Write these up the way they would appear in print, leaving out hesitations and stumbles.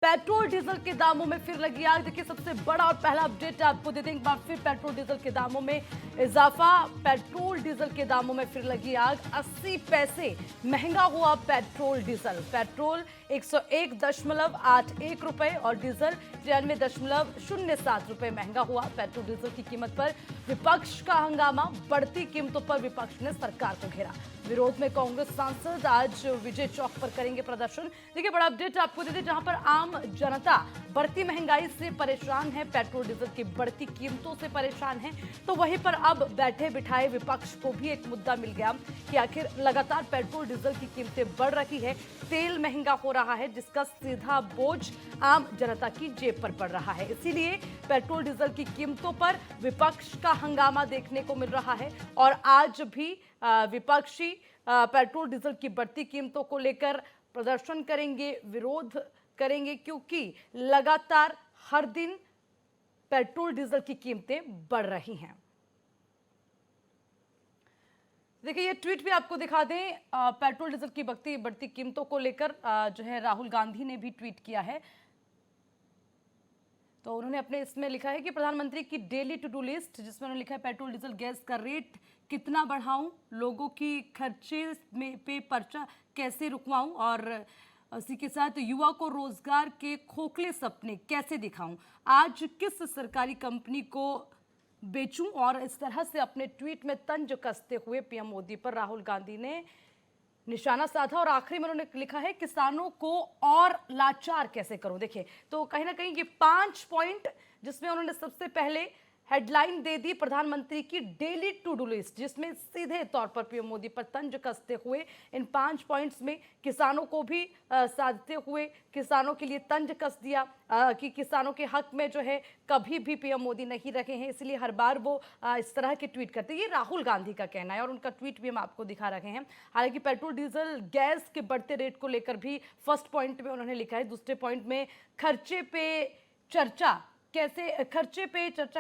Petrol diesel के दामों में फिर लगी आग। देखिए, सबसे बड़ा और पहला अपडेट आपको दे दें, एक बार फिर पेट्रोल डीजल के दामों में इजाफा। पेट्रोल डीजल के दामों में फिर लगी आग। 80 पैसे महंगा हुआ पेट्रोल डीजल। पेट्रोल 101.81 रुपए और डीजल 93.07 रुपए महंगा हुआ। पेट्रोल डीजल की कीमत पर विपक्ष का हंगामा। बढ़ती कीमतों पर विपक्ष ने सरकार को घेरा। विरोध में कांग्रेस सांसद आज विजय चौक पर करेंगे प्रदर्शन। देखिए, बड़ा अपडेट आपको दे दें, जहां पर आम जनता बढ़ती महंगाई से परेशान है, पेट्रोल डीजल की बढ़ती कीमतों से परेशान है, तो वहीं पर अब बैठे बिठाए विपक्ष को भी एक मुद्दा मिल गया कि आखिर लगातार पेट्रोल डीजल की कीमतें बढ़ रही है, तेल महंगा हो रहा है, जिसका सीधा बोझ आम जनता की जेब पर पड़ रहा है। इसीलिए पेट्रोल डीजल की कीमतों पर विपक्ष का हंगामा देखने को मिल रहा है और आज भी विपक्षी पेट्रोल डीजल की बढ़ती कीमतों को लेकर प्रदर्शन करेंगे, विरोध करेंगे, क्योंकि लगातार हर दिन पेट्रोल डीजल की कीमतें बढ़ रही हैं। देखिए, ये ट्वीट भी आपको दिखा दें, पेट्रोल डीजल की बढ़ती कीमतों को लेकर जो है राहुल गांधी ने भी ट्वीट किया है। तो उन्होंने अपने इसमें लिखा है कि प्रधानमंत्री की डेली टू डू लिस्ट, जिसमें उन्होंने लिखा है पेट्रोल डीजल गैस का रेट कितना बढ़ाऊं, लोगों की खर्चे में पे पर्चा कैसे रुकवाऊं और इसी के साथ युवा को रोजगार के खोखले सपने कैसे दिखाऊं, आज किस सरकारी कंपनी को बेचूं। और इस तरह से अपने ट्वीट में तंज कसते हुए पीएम मोदी पर राहुल गांधी ने निशाना साधा और आखिरी में उन्होंने लिखा है किसानों को और लाचार कैसे करूं। देखिए, तो कहीं ना कहीं ये 5 पॉइंट, जिसमें उन्होंने सबसे पहले हेडलाइन दे दी प्रधानमंत्री की डेली टू डू लिस्ट, जिसमें सीधे तौर पर पीएम मोदी पर तंज कसते हुए इन 5 पॉइंट्स में किसानों को भी साधते हुए किसानों के लिए तंज कस दिया कि किसानों के हक में जो है कभी भी पीएम मोदी नहीं रखे हैं, इसलिए हर बार वो इस तरह के ट्वीट करते हैं। ये राहुल गांधी का कहना है और उनका ट्वीट भी हम आपको दिखा रहे हैं। हालांकि पेट्रोल डीजल गैस के बढ़ते रेट को लेकर भी फर्स्ट पॉइंट में उन्होंने लिखा है। दूसरे पॉइंट में खर्चे पे चर्चा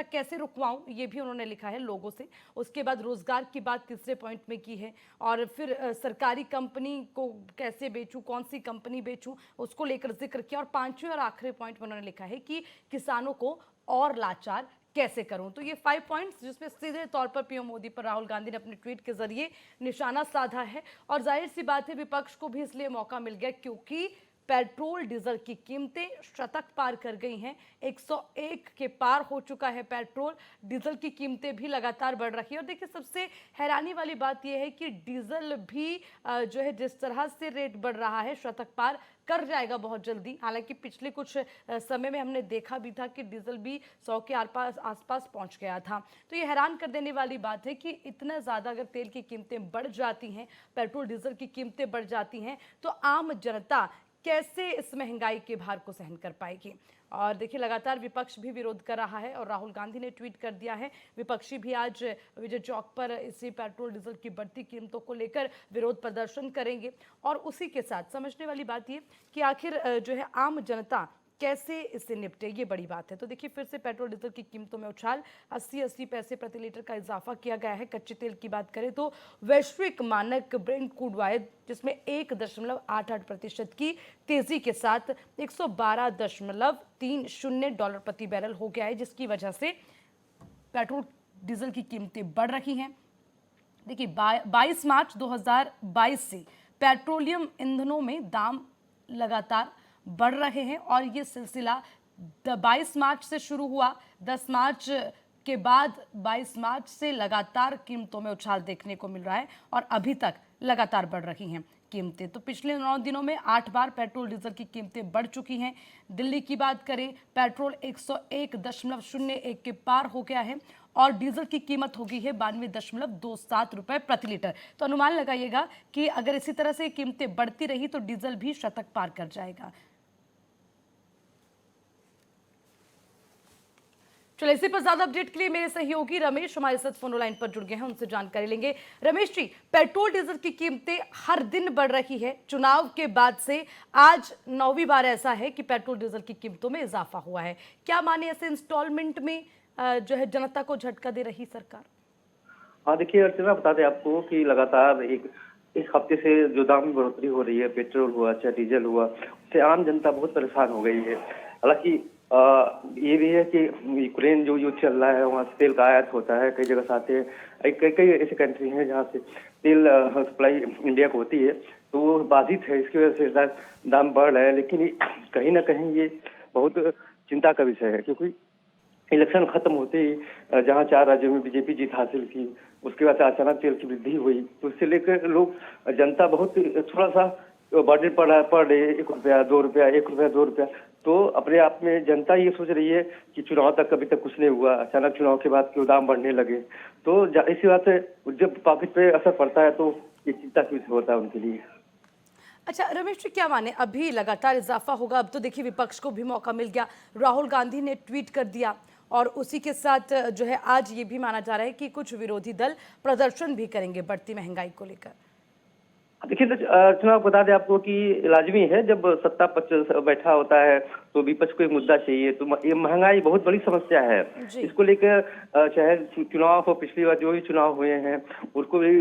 कैसे रुकवाऊं, ये भी उन्होंने लिखा है लोगों से। उसके बाद रोजगार की बात तीसरे पॉइंट में की है और फिर सरकारी कंपनी को कैसे बेचूं, कौन सी कंपनी बेचूं, उसको लेकर जिक्र किया। और पांचवें और आखिरी पॉइंट में उन्होंने लिखा है कि किसानों को और लाचार कैसे करूं। तो ये 5 पॉइंट्स, जिसमें सीधे तौर पर पीएम मोदी पर राहुल गांधी ने अपने ट्वीट के जरिए निशाना साधा है। और जाहिर सी बात है, विपक्ष को भी इसलिए मौका मिल गया क्योंकि पेट्रोल डीजल की कीमतें शतक पार कर गई हैं। 101 के पार हो चुका है पेट्रोल डीजल की कीमतें भी लगातार बढ़ रही है। और देखिए, सबसे हैरानी वाली बात यह है कि डीजल भी जो है जिस तरह से रेट बढ़ रहा है, शतक पार कर जाएगा बहुत जल्दी। हालांकि पिछले कुछ समय में हमने देखा भी था कि डीजल भी 100 के आसपास पहुंच गया था। तो ये हैरान कर देने वाली बात है कि इतना ज़्यादा अगर तेल की कीमतें बढ़ जाती हैं, पेट्रोल डीजल की कीमतें बढ़ जाती हैं, तो आम जनता कैसे इस महंगाई के भार को सहन कर पाएगी। और देखिए, लगातार विपक्ष भी विरोध कर रहा है और राहुल गांधी ने ट्वीट कर दिया है। विपक्षी भी आज विजय चौक पर इसी पेट्रोल डीजल की बढ़ती कीमतों को लेकर विरोध प्रदर्शन करेंगे। और उसी के साथ समझने वाली बात ये कि आखिर जो है आम जनता कैसे इससे निपटे, ये बड़ी बात है। तो देखिए, फिर से पेट्रोल डीजल की कीमतों में उछाल, 80 पैसे प्रति लीटर का इजाफा किया गया है। कच्चे तेल की बात करें तो वैश्विक मानक ब्रेंट क्रूड ऑयल, जिसमें 1.88% की तेजी के साथ $112.30 प्रति बैरल हो गया है, जिसकी वजह से पेट्रोल डीजल की कीमतें बढ़ रही हैं। देखिए, 22 मार्च 2022 से पेट्रोलियम ईंधनों में दाम लगातार बढ़ रहे हैं और ये सिलसिला 22 मार्च से शुरू हुआ। 10 मार्च के बाद 22 मार्च से लगातार कीमतों में उछाल देखने को मिल रहा है और अभी तक लगातार बढ़ रही हैं कीमतें। तो पिछले 9 दिनों में 8 बार पेट्रोल डीजल की कीमतें बढ़ चुकी हैं। दिल्ली की बात करें, पेट्रोल 101.01 के पार हो गया है और डीजल की कीमत हो गई है 92.27 रुपए प्रति लीटर। तो अनुमान लगाइएगा कि अगर इसी तरह से कीमतें बढ़ती रही तो डीजल भी शतक पार कर जाएगा। चलिए, इसी पर ज्यादा अपडेट के लिए मेरे सहयोगी रमेश हमारे साथ फोन लाइन पर जुड़ गए हैं, उनसे जानकारी लेंगे। रमेश जी, पेट्रोल डीजल की कीमतें हर दिन बढ़ रही है। चुनाव के बाद से आज 9वीं बार ऐसा है कि पेट्रोल डीजल की कीमतों में इजाफा हुआ है। क्या माने, ऐसे इंस्टॉलमेंट में जो है जनता को झटका दे रही सरकार? हाँ, देखिए अर्चना, बता दें आपको कि लगातार एक हफ्ते से जो दाम में बढ़ोतरी हो रही है, पेट्रोल हुआ चाहे डीजल हुआ, से आम जनता बहुत परेशान हो गई है। हालांकि ये भी है कि यूक्रेन जो युद्ध चल रहा है वहाँ से तेल का आयात होता है, कई जगह से आते हैं। कई कई ऐसे कंट्री हैं जहाँ से तेल सप्लाई इंडिया को होती है, तो वो बाधित है। इसकी वजह से दाम बढ़ रहे हैं। लेकिन कहीं ना कहीं ये बहुत चिंता का विषय है, क्योंकि इलेक्शन खत्म होते ही जहां 4 राज्यों में बीजेपी जीत हासिल की, उसके बाद अचानक तेल की वृद्धि हुई, तो इससे लेकर लोग जनता बहुत थोड़ा सा बर्डन पड़ रही है। 1 रुपया 2 रुपया, 1 रुपया 2 रुपया, तो अपने आप में जनता ये सोच रही है कि चुनाव तक अभी तक कुछ नहीं हुआ, अचानक चुनाव के बाद क्यों दाम बढ़ने लगे। तो इसी बात से जब पॉकेट पे असर पड़ता है तो ये चिंता की विषय होता है उनके लिए। अच्छा रमेश जी, क्या माने अभी लगातार इजाफा होगा? अब तो देखिए विपक्ष को भी मौका मिल गया, राहुल गांधी ने ट्वीट कर दिया और उसी के साथ जो है आज ये भी माना जा रहा है कि कुछ विरोधी दल प्रदर्शन भी करेंगे बढ़ती महंगाई को लेकर। देखिए चुनाव बता दें आपको कि लाजमी है, जब सत्ता पक्ष बैठा होता है तो विपक्ष को एक मुद्दा चाहिए। तो ये महंगाई बहुत बड़ी समस्या है। जी। इसको लेकर चाहे चुनाव हो, पिछली बार जो भी चुनाव हुए हैं उसको भी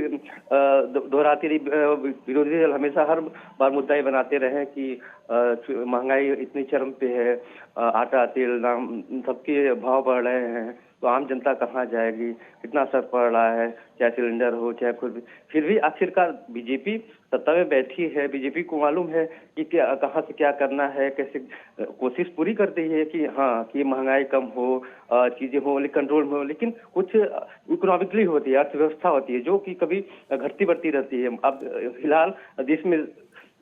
दोहराती रही विरोधी दल, हमेशा हर बार मुद्दा ये बनाते रहे कि महंगाई इतनी चरम पे है, आटा तेल दाम सबके भाव बढ़ रहे हैं, तो आम जनता कहाँ जाएगी, कितना असर पड़ रहा है, चाहे सिलेंडर हो चाहे कुछ भी। फिर भी आखिरकार बीजेपी सत्ता में बैठी है, बीजेपी को मालूम है कि क्या कहाँ से क्या करना है, कैसे कोशिश पूरी करती है कि हाँ कि महंगाई कम हो, चीजें हो लेकिन कंट्रोल में हो। लेकिन कुछ इकोनॉमिकली होती है, अर्थव्यवस्था होती है जो कि कभी घटती बढ़ती रहती है। अब फिलहाल देश में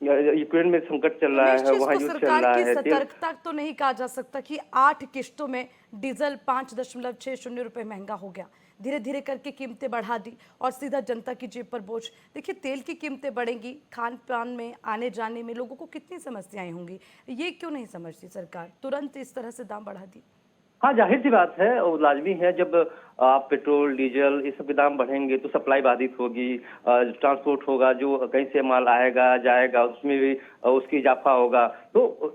यूक्रेन में संकट चल रहा रमेश है, जी, वहाँ इसको युद्ध चल सरकार रहा की है। सतर्कता तो नहीं कहा जा सकता कि 8 किश्तों में डीजल 5.60 रुपए महंगा हो गया, धीरे धीरे करके कीमतें बढ़ा दी और सीधा जनता की जेब पर बोझ। देखिए तेल की कीमतें बढ़ेंगी, खान पान में आने जाने में लोगों को कितनी समस्याएं होंगी, ये क्यों नहीं समझती सरकार, तुरंत इस तरह से दाम बढ़ा दी? हाँ, जाहिर सी बात है और लाजमी है। जब आप पेट्रोल डीजल ये सब के दाम बढ़ेंगे तो सप्लाई बाधित होगी, ट्रांसपोर्ट होगा, जो कहीं से माल आएगा जाएगा उसमें भी उसकी इजाफा होगा। तो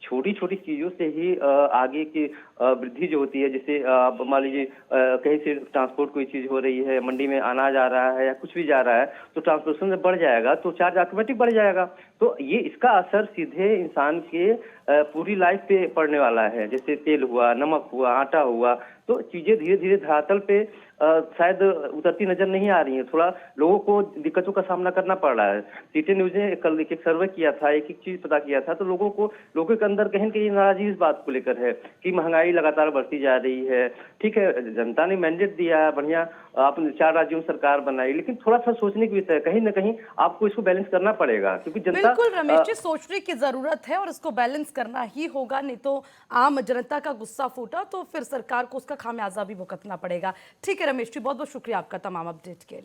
छोटी छोटी चीजों से ही आगे की वृद्धि जो होती है, जैसे आप मान लीजिए कहीं से ट्रांसपोर्ट कोई चीज हो रही है, मंडी में अनाज आ रहा है या कुछ भी जा रहा है, तो ट्रांसपोर्टेशन में बढ़ जाएगा तो चार्ज ऑटोमेटिक बढ़ जाएगा। तो ये इसका असर सीधे इंसान के पूरी लाइफ पे पड़ने वाला है। जैसे तेल हुआ, नमक हुआ, आटा हुआ, तो चीजें धीरे धीरे धरातल पे शायद उतरती नजर नहीं आ रही है। थोड़ा लोगों को दिक्कतों का सामना करना पड़ रहा है। सीटी न्यूज ने कल एक सर्वे किया था, एक एक चीज पता किया था, तो लोगों के अंदर कहीं न कहीं नाराजगी इस बात को लेकर है कि महंगाई लगातार बढ़ती जा रही है। ठीक है, जनता ने मैंडेट दिया है, बढ़िया आपने 4 राज्यों में सरकार बनाई, लेकिन थोड़ा सा सोचने की विषय है। कहीं ना कहीं आपको इसको बैलेंस करना पड़ेगा, क्योंकि जनता बिल्कुल रमेश जी, सोचने की जरूरत है और इसको बैलेंस करना ही होगा, नहीं तो आम जनता का गुस्सा फूटा तो फिर सरकार को उसका खामियाजा भी भुगतना पड़ेगा। ठीक है रमेश जी, बहुत बहुत शुक्रिया आपका तमाम अपडेट के लिए।